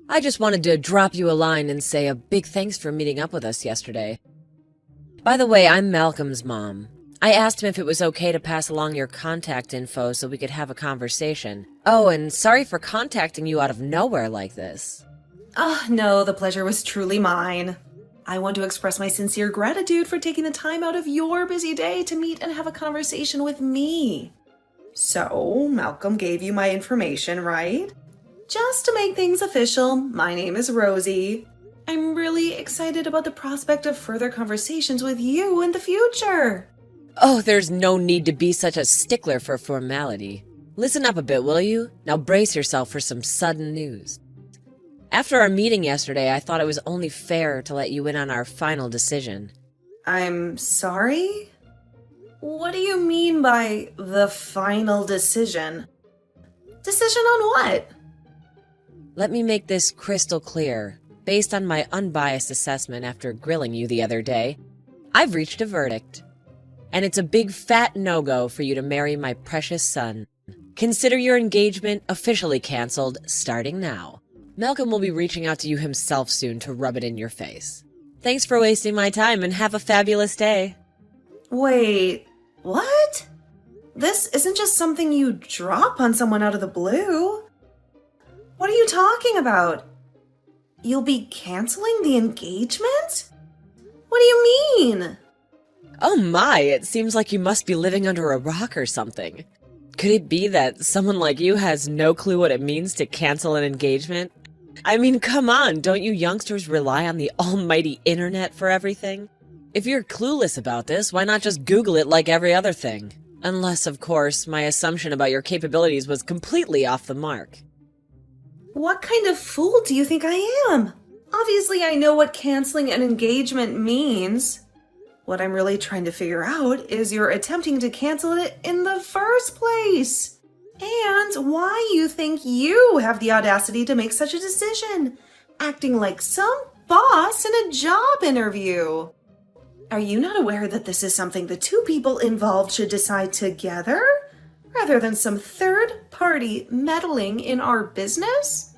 I just wanted to drop you a line and say a big thanks for meeting up with us yesterday. By the way, I'm Malcolm's mom. I asked him if it was okay to pass along your contact info so we could have a conversation. Oh, and sorry for contacting you out of nowhere like this. No, the pleasure was truly mine. I want to express my sincere gratitude for taking the time out of your busy day to meet and have a conversation with me. So, Malcolm gave you my information, right? Just to make things official, my name is Rosie. I'm really excited about the prospect of further conversations with you in the future. Oh, there's no need to be such a stickler for formality. Listen up a bit, will you? Now brace yourself for some sudden news. After our meeting yesterday, I thought it was only fair to let you in on our final decision. I'm sorry? What do you mean by the final decision? Decision on what? Let me make this crystal clear. Based on my unbiased assessment after grilling you the other day, I've reached a verdict. And it's a big fat no-go for you to marry my precious son. Consider your engagement officially canceled starting now. Malcolm will be reaching out to you himself soon to rub it in your face. Thanks for wasting my time and have a fabulous day. Wait, what? This isn't just something you drop on someone out of the blue. What are you talking about? You'll be canceling the engagement? What do you mean? Oh my, it seems like you must be living under a rock or something. Could it be that someone like you has no clue what it means to cancel an engagement? I mean, come on, don't you youngsters rely on the almighty internet for everything? If you're clueless about this, why not just Google it like every other thing? Unless, of course, my assumption about your capabilities was completely off the mark. What kind of fool do you think I am? Obviously, I know what canceling an engagement means. What I'm really trying to figure out is you're attempting to cancel it in the first place. And why you think you have the audacity to make such a decision, acting like some boss in a job interview. Are you not aware that this is something the two people involved should decide together, rather than some third party meddling in our business?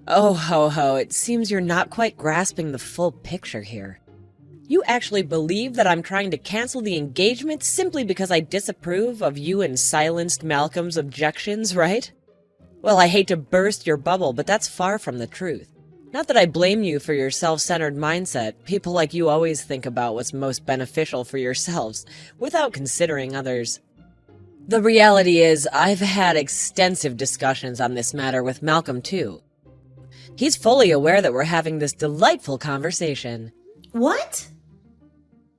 Oh, ho, ho, it seems you're not quite grasping the full picture here. You actually believe that I'm trying to cancel the engagement simply because I disapprove of you and silenced Malcolm's objections, right? Well, I hate to burst your bubble, but that's far from the truth. Not that I blame you for your self-centered mindset. People like you always think about what's most beneficial for yourselves, without considering others. The reality is, I've had extensive discussions on this matter with Malcolm, too. He's fully aware that we're having this delightful conversation. What?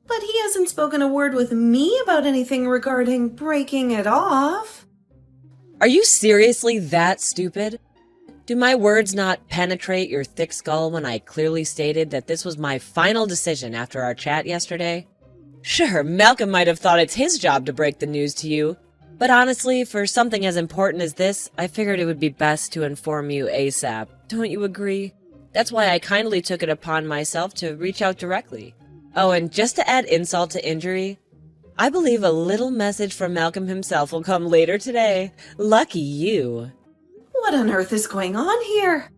But he hasn't spoken a word with me about anything regarding breaking it off. Are you seriously that stupid? Do my words not penetrate your thick skull when I clearly stated that this was my final decision after our chat yesterday? Sure, Malcolm might have thought it's his job to break the news to you, but honestly, for something as important as this, I figured it would be best to inform you ASAP. Don't you agree? That's why I kindly took it upon myself to reach out directly. Oh, and just to add insult to injury, I believe a little message from Malcolm himself will come later today. Lucky you. What on earth is going on here?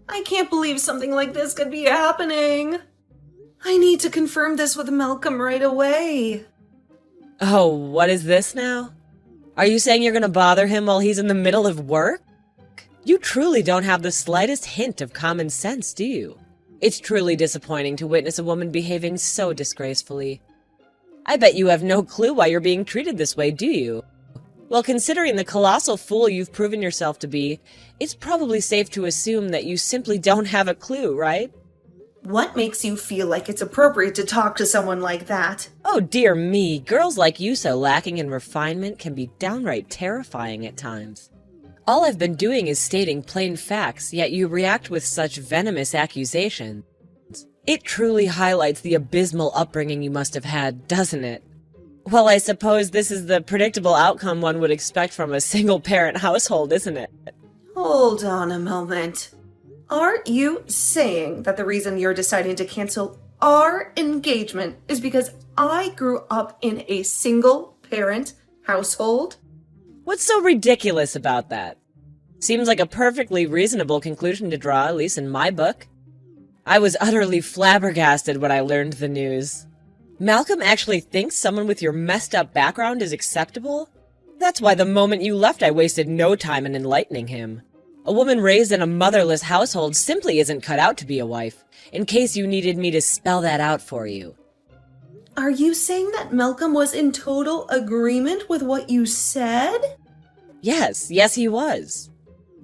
I can't believe something like this could be happening. I need to confirm this with Malcolm right away. Oh, what is this now? Are you saying you're gonna bother him while he's in the middle of work? You truly don't have the slightest hint of common sense, do you? It's truly disappointing to witness a woman behaving so disgracefully. I bet you have no clue why you're being treated this way, do you? Well, considering the colossal fool you've proven yourself to be, it's probably safe to assume that you simply don't have a clue, right? What makes you feel like it's appropriate to talk to someone like that? Oh dear me, girls like you so lacking in refinement can be downright terrifying at times. All I've been doing is stating plain facts, yet you react with such venomous accusations. It truly highlights the abysmal upbringing you must have had, doesn't it? Well, I suppose this is the predictable outcome one would expect from a single-parent household, isn't it? Hold on a moment. Aren't you saying that the reason you're deciding to cancel our engagement is because I grew up in a single-parent household? What's so ridiculous about that? Seems like a perfectly reasonable conclusion to draw, at least in my book. I was utterly flabbergasted when I learned the news. Malcolm actually thinks someone with your messed up background is acceptable? That's why the moment you left I wasted no time in enlightening him. A woman raised in a motherless household simply isn't cut out to be a wife, in case you needed me to spell that out for you. Are you saying that Malcolm was in total agreement with what you said? Yes, he was.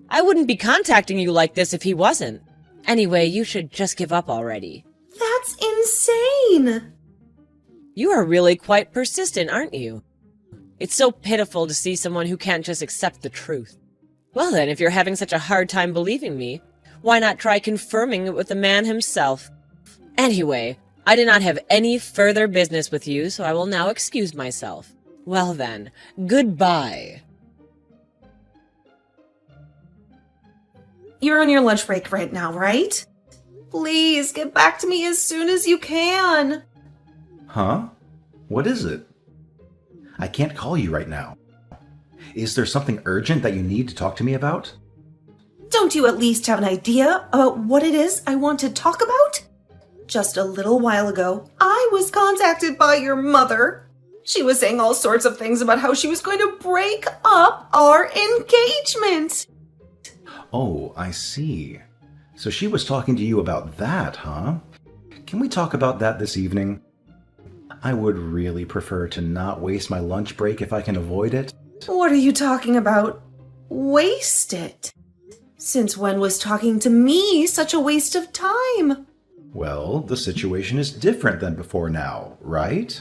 I wouldn't be contacting you like this if he wasn't. Anyway, you should just give up already. That's insane! You are really quite persistent, aren't you? It's so pitiful to see someone who can't just accept the truth. Well then, if you're having such a hard time believing me, why not try confirming it with the man himself? Anyway, I do not have any further business with you, so I will now excuse myself. Well then, goodbye. You're on your lunch break right now, right? Please, get back to me as soon as you can. Huh? What is it? I can't call you right now. Is there something urgent that you need to talk to me about? Don't you at least have an idea about what it is I want to talk about? Just a little while ago, I was contacted by your mother. She was saying all sorts of things about how she was going to break up our engagement. Oh, I see. So she was talking to you about that, huh? Can we talk about that this evening? I would really prefer to not waste my lunch break if I can avoid it. What are you talking about? Waste it? Since when was talking to me such a waste of time? Well, the situation is different than before now, right?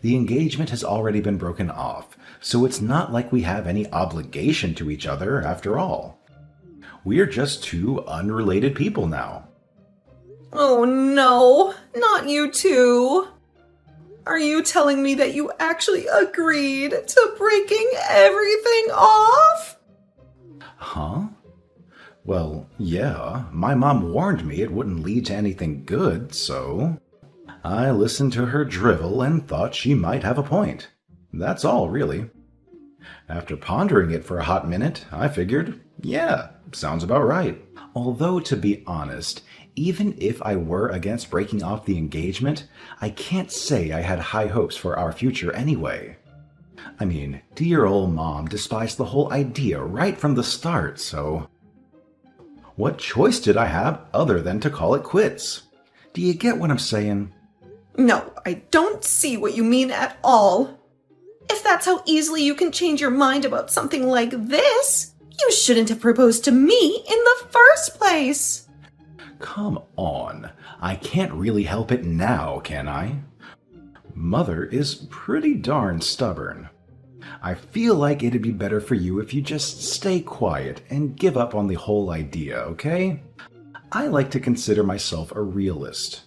The engagement has already been broken off, so it's not like we have any obligation to each other after all. We're just two unrelated people now. Oh no, not you two. Are you telling me that you actually agreed to breaking everything off? Huh? Well, yeah, my mom warned me it wouldn't lead to anything good, so I listened to her drivel and thought she might have a point. That's all, really. After pondering it for a hot minute, I figured, yeah, sounds about right. Although, to be honest, even if I were against breaking off the engagement, I can't say I had high hopes for our future anyway. I mean, dear old mom despised the whole idea right from the start, so what choice did I have other than to call it quits? Do you get what I'm saying? No, I don't see what you mean at all. If that's how easily you can change your mind about something like this, you shouldn't have proposed to me in the first place. Come on, I can't really help it now, can I? Mother is pretty darn stubborn. I feel like it'd be better for you if you just stay quiet and give up on the whole idea, okay? I like to consider myself a realist.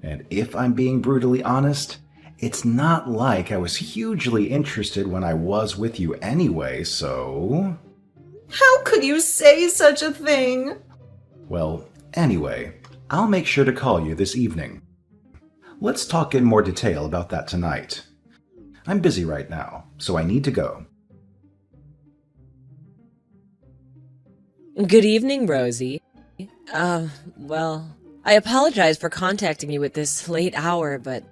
And if I'm being brutally honest, it's not like I was hugely interested when I was with you anyway, so... How could you say such a thing? Well, anyway, I'll make sure to call you this evening. Let's talk in more detail about that tonight. I'm busy right now, so I need to go. Good evening, Rosie. Well, I apologize for contacting you at this late hour, but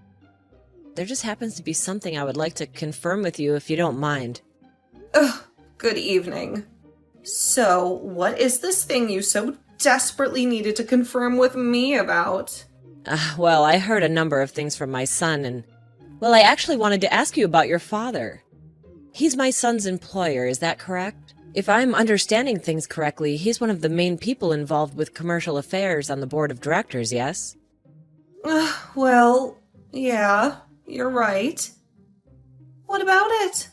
there just happens to be something I would like to confirm with you if you don't mind. Ugh, good evening. So, what is this thing you so desperately needed to confirm with me about? Well, I heard a number of things from my son, and, well, I actually wanted to ask you about your father. He's my son's employer, is that correct? If I'm understanding things correctly, he's one of the main people involved with commercial affairs on the board of directors, yes? Well, yeah, you're right. What about it?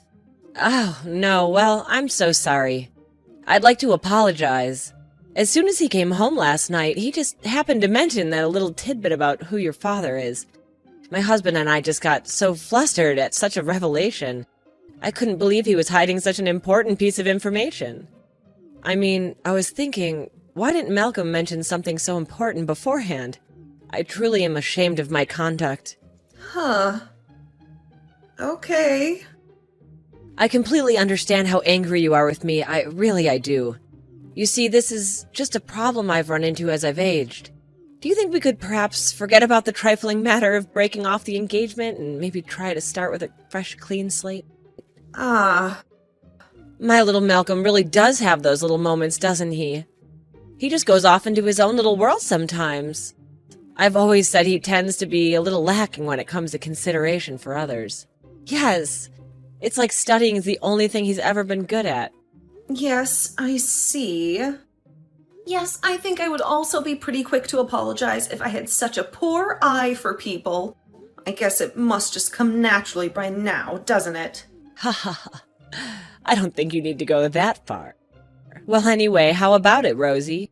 Oh, no, well, I'm so sorry. I'd like to apologize. As soon as he came home last night, he just happened to mention that little tidbit about who your father is. My husband and I just got so flustered at such a revelation. I couldn't believe he was hiding such an important piece of information. I mean, I was thinking, why didn't Malcolm mention something so important beforehand? I truly am ashamed of my conduct. Huh. Okay. I completely understand how angry you are with me. I do. You see, this is just a problem I've run into as I've aged. Do you think we could perhaps forget about the trifling matter of breaking off the engagement and maybe try to start with a fresh, clean slate? Ah, My little Malcolm really does have those little moments, doesn't he? He just goes off into his own little world sometimes. I've always said he tends to be a little lacking when it comes to consideration for others. Yes, it's like studying is the only thing he's ever been good at. yes, I see. Yes, I think I would also be pretty quick to apologize if I had such a poor eye for people. I guess it must just come naturally by now, doesn't it? Ha ha ha. I don't think you need to go that far. Well, anyway, how about it, Rosie?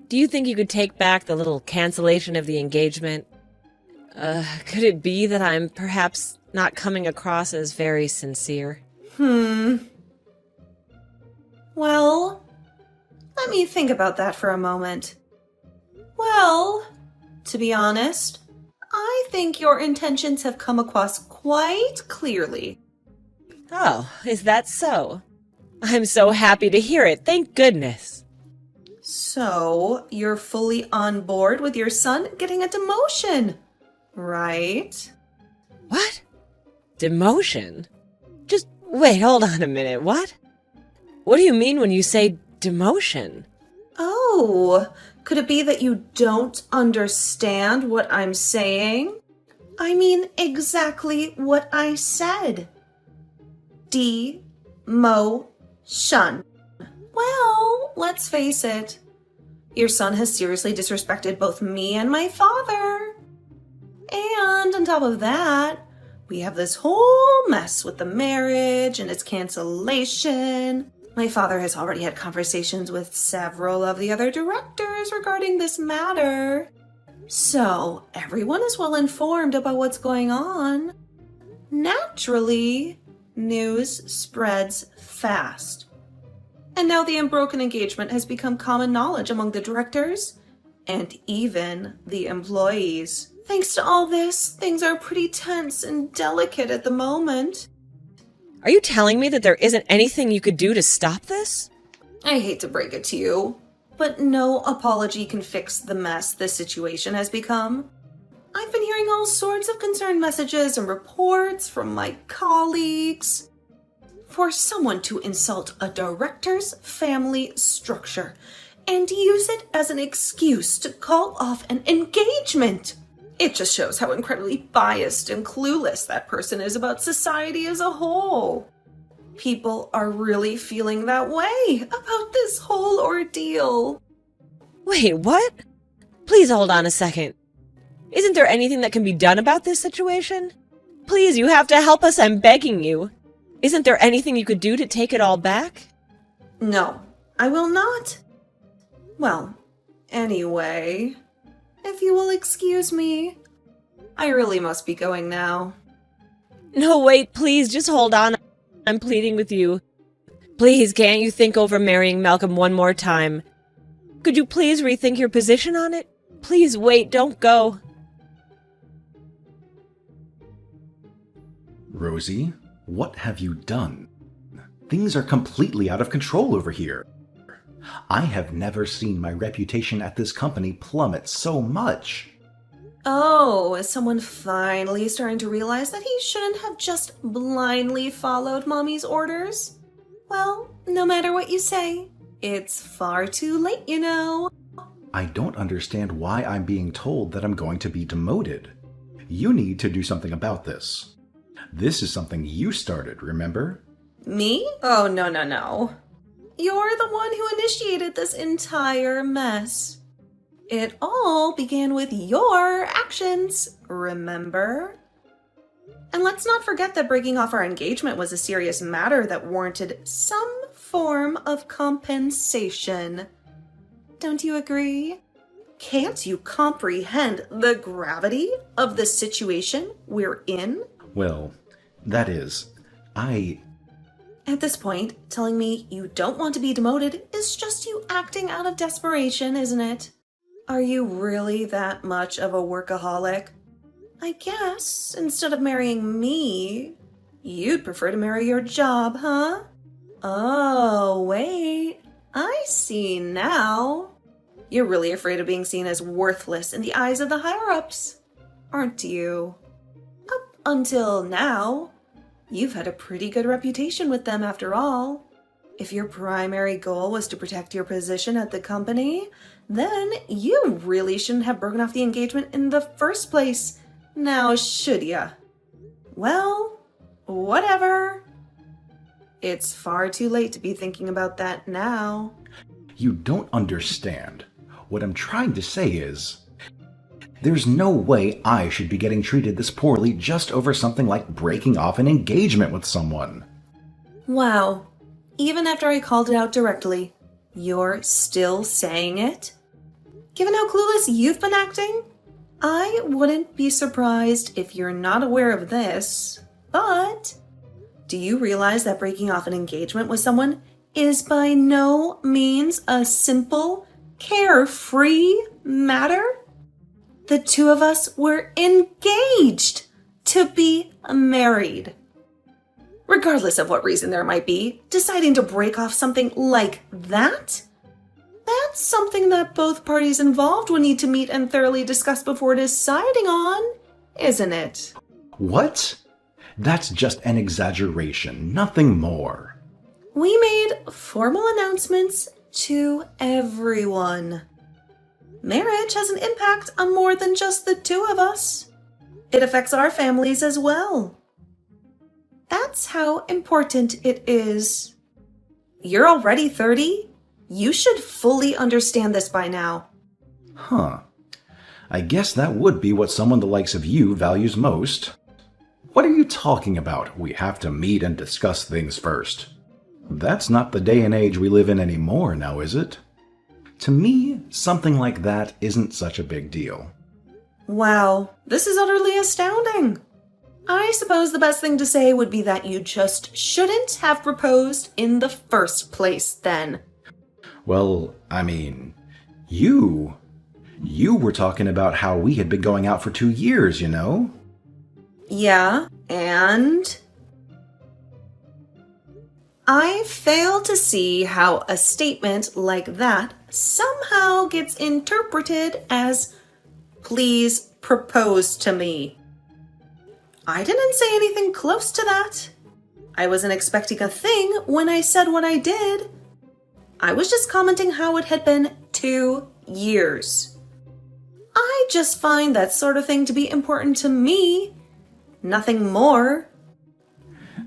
Do you think you could take back the little cancellation of the engagement? Could it be that I'm perhaps not coming across as very sincere? Well, let me think about that for a moment. Well, to be honest, I think your intentions have come across quite clearly. Oh, is that so? I'm so happy to hear it, thank goodness. So, you're fully on board with your son getting a demotion, right? What? Demotion? Just wait, hold on a minute, what? What do you mean when you say demotion? Oh, could it be that you don't understand what I'm saying? I mean exactly what I said. Demotion. Well, let's face it. Your son has seriously disrespected both me and my father. And on top of that, we have this whole mess with the marriage and its cancellation. My father has already had conversations with several of the other directors regarding this matter. So, everyone is well informed about what's going on. Naturally, news spreads fast. And now the unbroken engagement has become common knowledge among the directors and even the employees. Thanks to all this, things are pretty tense and delicate at the moment. Are you telling me that there isn't anything you could do to stop this? I hate to break it to you, but no apology can fix the mess this situation has become. I've been hearing all sorts of concerned messages and reports from my colleagues. For someone to insult a director's family structure and use it as an excuse to call off an engagement. It just shows how incredibly biased and clueless that person is about society as a whole. People are really feeling that way about this whole ordeal. Wait, what? Please hold on a second. Isn't there anything that can be done about this situation? Please, you have to help us, I'm begging you. Isn't there anything you could do to take it all back? No, I will not. Well, anyway, if you will excuse me, I really must be going now. No, wait, please, just hold on. I'm pleading with you. Please, can't you think over marrying Malcolm one more time? Could you please rethink your position on it? Please wait, don't go. Rosie, what have you done? Things are completely out of control over here. I have never seen my reputation at this company plummet so much. Oh, is someone finally starting to realize that he shouldn't have just blindly followed Mommy's orders? Well, no matter what you say, it's far too late, you know. I don't understand why I'm being told that I'm going to be demoted. You need to do something about this. This is something you started, remember? Me? Oh, no. You're the one who initiated this entire mess. It all began with your actions, remember? And let's not forget that breaking off our engagement was a serious matter that warranted some form of compensation. Don't you agree? Can't you comprehend the gravity of the situation we're in? Well, that is, At this point, telling me you don't want to be demoted is just you acting out of desperation, isn't it? Are you really that much of a workaholic? I guess, instead of marrying me, You'd prefer to marry your job, huh? Oh, wait. I see now. You're really afraid of being seen as worthless in the eyes of the higher-ups, aren't you? Up until now, you've had a pretty good reputation with them after all. If your primary goal was to protect your position at the company, then you really shouldn't have broken off the engagement in the first place, now should ya? Well, whatever. It's far too late to be thinking about that now. You don't understand. What I'm trying to say is, there's no way I should be getting treated this poorly just over something like breaking off an engagement with someone. Wow. Even after I called it out directly, you're still saying it? Given how clueless you've been acting, I wouldn't be surprised if you're not aware of this, but do you realize that breaking off an engagement with someone is by no means a simple, carefree matter? The two of us were engaged to be married. Regardless of what reason there might be, deciding to break off something like that? That's something that both parties involved will need to meet and thoroughly discuss before deciding on, isn't it? What? That's just an exaggeration, nothing more. We made formal announcements to everyone. Marriage has an impact on more than just the two of us. It affects our families as well. That's how important it is. You're already 30. You should fully understand this by now. Huh. I guess that would be what someone the likes of you values most. What are you talking about? We have to meet and discuss things first. That's not the day and age we live in anymore, now is it? To me, something like that isn't such a big deal. Wow, this is utterly astounding. I suppose the best thing to say would be that you just shouldn't have proposed in the first place then. Well, I mean, you were talking about how we had been going out for 2 years, you know? Yeah, and I fail to see how a statement like that somehow gets interpreted as, please propose to me. I didn't say anything close to that. I wasn't expecting a thing when I said what I did. I was just commenting how it had been 2 years. I just find that sort of thing to be important to me. Nothing more.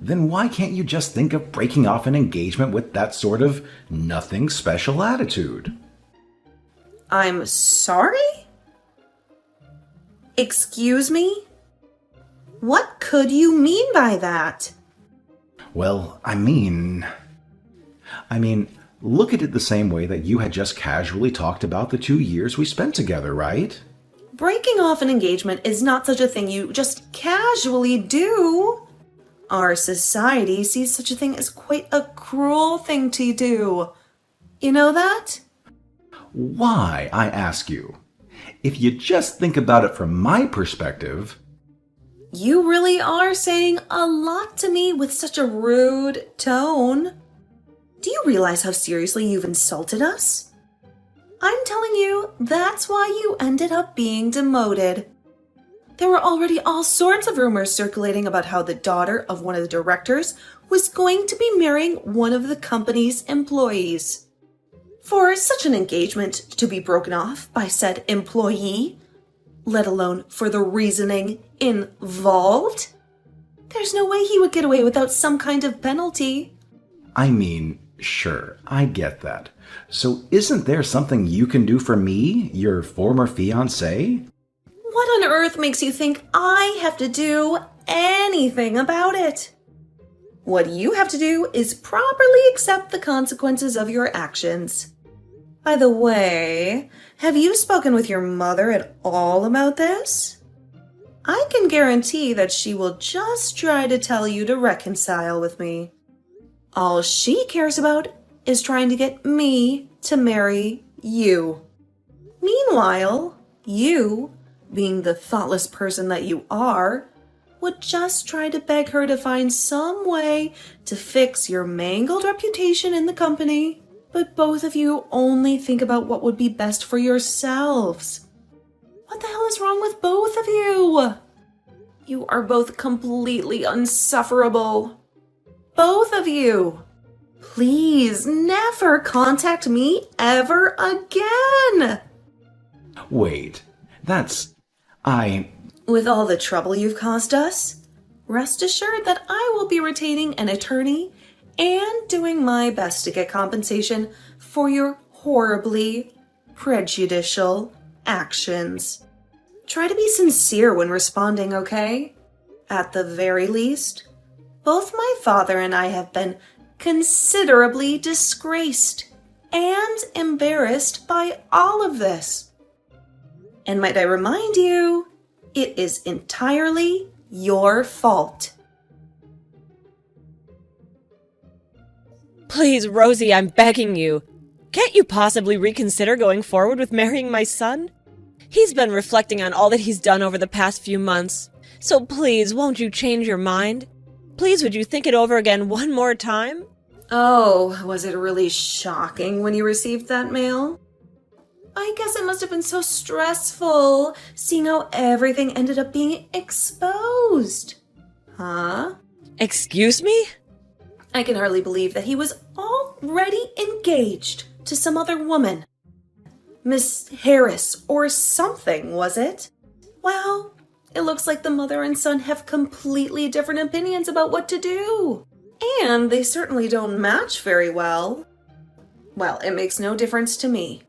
Then why can't you just think of breaking off an engagement with that sort of nothing special attitude? I'm sorry? Excuse me? What could you mean by that? Well, I mean, look at it the same way that you had just casually talked about the 2 years we spent together, right? Breaking off an engagement is not such a thing you just casually do. Our society sees such a thing as quite a cruel thing to do. You know that? Why, I ask you? If you just think about it from my perspective... You really are saying a lot to me with such a rude tone. Do you realize how seriously you've insulted us? I'm telling you, that's why you ended up being demoted. There were already all sorts of rumors circulating about how the daughter of one of the directors was going to be marrying one of the company's employees. For such an engagement to be broken off by said employee, let alone for the reasoning involved, there's no way he would get away without some kind of penalty. I mean, sure, I get that. So isn't there something you can do for me, your former fiancé? What on earth makes you think I have to do anything about it? What you have to do is properly accept the consequences of your actions. By the way, have you spoken with your mother at all about this? I can guarantee that she will just try to tell you to reconcile with me. All she cares about is trying to get me to marry you. Meanwhile, you, being the thoughtless person that you are, would just try to beg her to find some way to fix your mangled reputation in the company. But both of you only think about what would be best for yourselves. What the hell is wrong with both of you? You are both completely insufferable. Both of you. Please never contact me ever again. Wait, With all the trouble you've caused us, rest assured that I will be retaining an attorney and doing my best to get compensation for your horribly prejudicial actions. Try to be sincere when responding, okay? At the very least, both my father and I have been considerably disgraced and embarrassed by all of this. And might I remind you, it is entirely your fault. Please, Rosie, I'm begging you. Can't you possibly reconsider going forward with marrying my son? He's been reflecting on all that he's done over the past few months. So please, won't you change your mind? Please, would you think it over again one more time? Oh, was it really shocking when you received that mail? I guess it must have been so stressful, seeing how everything ended up being exposed. Huh? Excuse me? I can hardly believe that he was already engaged to some other woman. Miss Harris or something, was it? Well, it looks like the mother and son have completely different opinions about what to do. And they certainly don't match very well. Well, it makes no difference to me.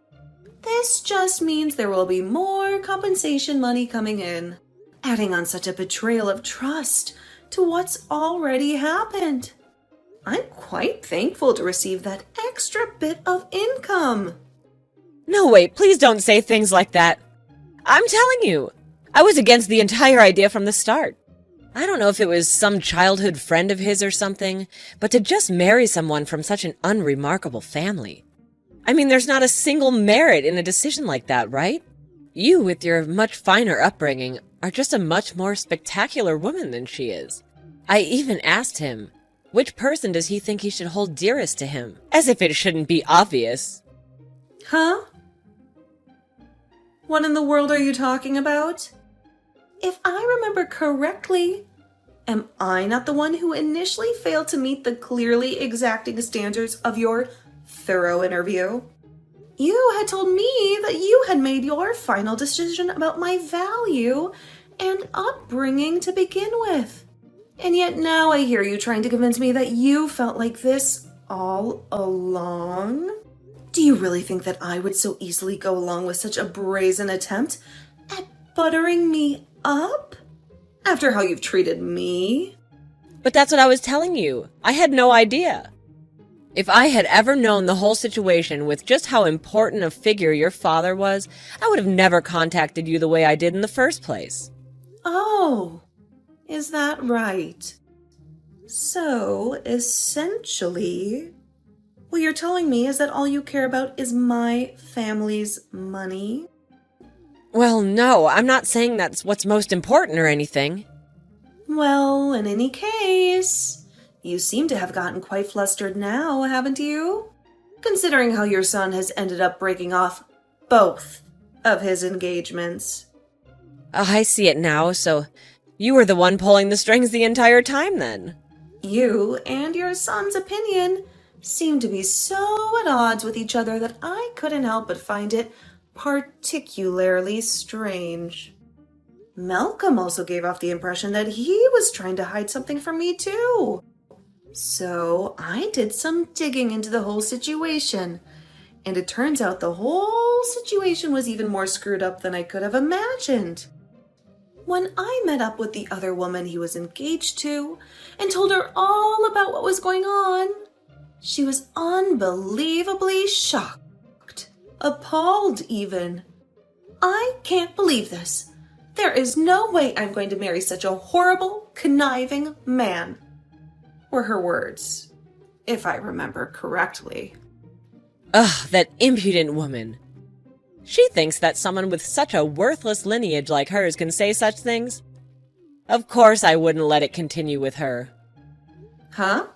This just means there will be more compensation money coming in, adding on such a betrayal of trust to what's already happened. I'm quite thankful to receive that extra bit of income. No, wait, please don't say things like that. I'm telling you, I was against the entire idea from the start. I don't know if it was some childhood friend of his or something, but to just marry someone from such an unremarkable family. I mean, there's not a single merit in a decision like that, right? You, with your much finer upbringing, are just a much more spectacular woman than she is. I even asked him, which person does he think he should hold dearest to him? As if it shouldn't be obvious. Huh? What in the world are you talking about? If I remember correctly, am I not the one who initially failed to meet the clearly exacting standards of your thorough interview? You had told me that you had made your final decision about my value and upbringing to begin with. And yet now I hear you trying to convince me that you felt like this all along? Do you really think that I would so easily go along with such a brazen attempt at buttering me up? After how you've treated me? But that's what I was telling you. I had no idea. If I had ever known the whole situation with just how important a figure your father was, I would have never contacted you the way I did in the first place. Oh, is that right? So, essentially, what you're telling me is that all you care about is my family's money? Well, no, I'm not saying that's what's most important or anything. Well, in any case, you seem to have gotten quite flustered now, haven't you? Considering how your son has ended up breaking off both of his engagements. I see it now, so you were the one pulling the strings the entire time then. You and your son's opinion seem to be so at odds with each other that I couldn't help but find it particularly strange. Malcolm also gave off the impression that he was trying to hide something from me too. So I did some digging into the whole situation, and it turns out the whole situation was even more screwed up than I could have imagined. When I met up with the other woman he was engaged to and told her all about what was going on, she was unbelievably shocked, appalled even. I can't believe this. There is no way I'm going to marry such a horrible, conniving man. Were her words, if I remember correctly. Ugh, that impudent woman. She thinks that someone with such a worthless lineage like hers can say such things. Of course I wouldn't let it continue with her. Huh?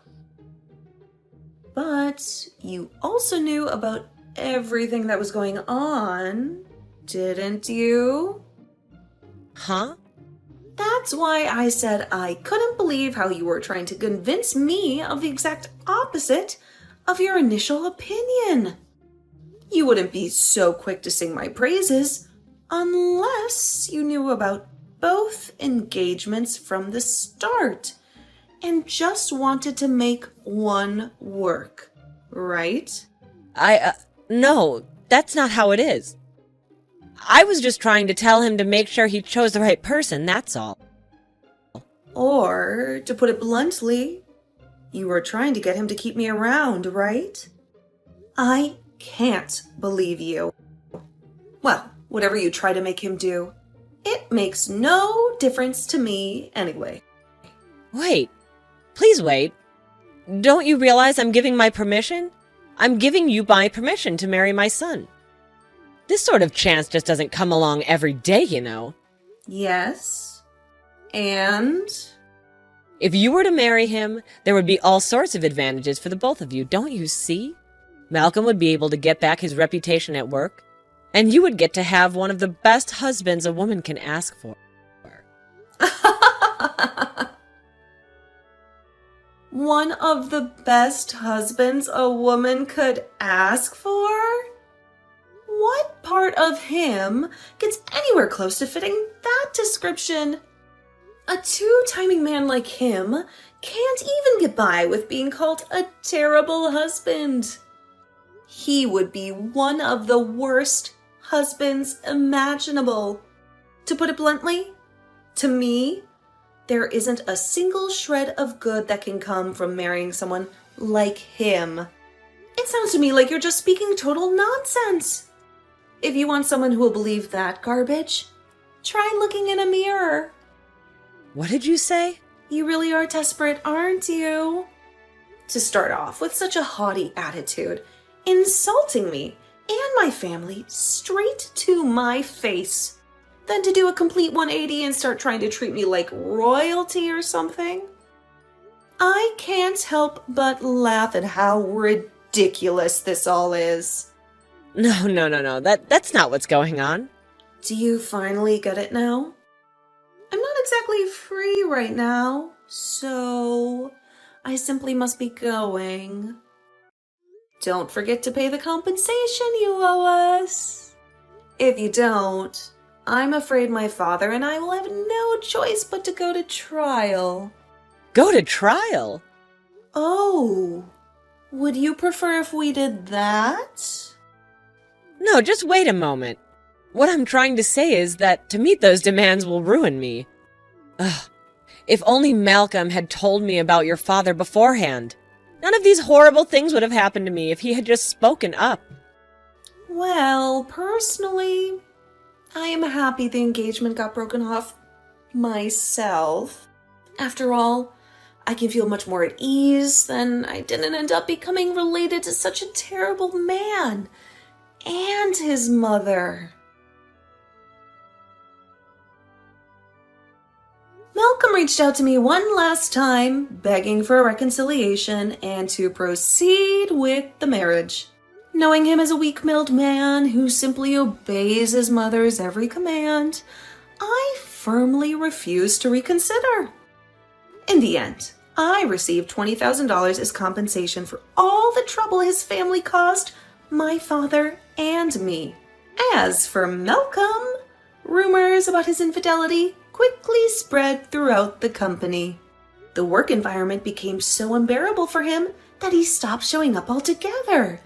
But you also knew about everything that was going on, didn't you? Huh? That's why I said I couldn't believe how you were trying to convince me of the exact opposite of your initial opinion. You wouldn't be so quick to sing my praises unless you knew about both engagements from the start and just wanted to make one work, right? No, that's not how it is. I was just trying to tell him to make sure he chose the right person, that's all. Or, to put it bluntly, you were trying to get him to keep me around, right? I can't believe you. Well, whatever you try to make him do, it makes no difference to me anyway. Wait. Please wait. Don't you realize I'm giving my permission? I'm giving you my permission to marry my son. This sort of chance just doesn't come along every day, you know. Yes. And? If you were to marry him, there would be all sorts of advantages for the both of you, don't you see? Malcolm would be able to get back his reputation at work, and you would get to have one of the best husbands a woman can ask for. One of the best husbands a woman could ask for? What part of him gets anywhere close to fitting that description? A two-timing man like him can't even get by with being called a terrible husband. He would be one of the worst husbands imaginable. To put it bluntly, to me, there isn't a single shred of good that can come from marrying someone like him. It sounds to me like you're just speaking total nonsense. If you want someone who will believe that garbage, try looking in a mirror. What did you say? You really are desperate, aren't you? To start off with such a haughty attitude, insulting me and my family straight to my face. Then to do a complete 180 and start trying to treat me like royalty or something. I can't help but laugh at how ridiculous this all is. No. That's not what's going on. Do you finally get it now? I'm not exactly free right now, so I simply must be going. Don't forget to pay the compensation you owe us. If you don't, I'm afraid my father and I will have no choice but to go to trial. Go to trial? Oh, would you prefer if we did that? No, just wait a moment. What I'm trying to say is that to meet those demands will ruin me. Ugh. If only Malcolm had told me about your father beforehand. None of these horrible things would have happened to me if he had just spoken up. Well, personally, I am happy the engagement got broken off myself. After all, I can feel much more at ease than I didn't end up becoming related to such a terrible man and his mother. Malcolm reached out to me one last time, begging for a reconciliation and to proceed with the marriage. Knowing him as a weak-willed man who simply obeys his mother's every command, I firmly refused to reconsider. In the end, I received $20,000 as compensation for all the trouble his family caused my father and me. As for Malcolm, rumors about his infidelity quickly spread throughout the company. The work environment became so unbearable for him that he stopped showing up altogether,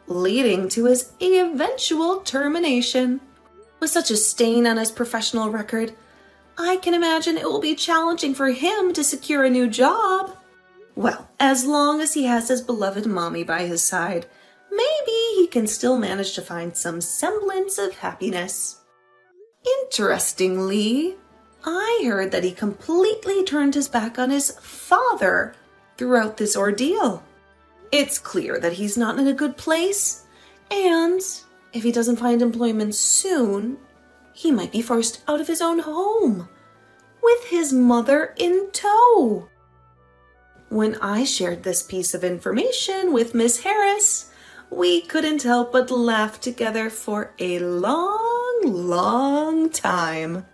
leading to his eventual termination. With such a stain on his professional record, I can imagine it will be challenging for him to secure a new job. Well, as long as he has his beloved mommy by his side, maybe he can still manage to find some semblance of happiness. Interestingly, I heard that he completely turned his back on his father throughout this ordeal. It's clear that he's not in a good place, and if he doesn't find employment soon, he might be forced out of his own home, with his mother in tow. When I shared this piece of information with Miss Harris, we couldn't help but laugh together for a long, long time.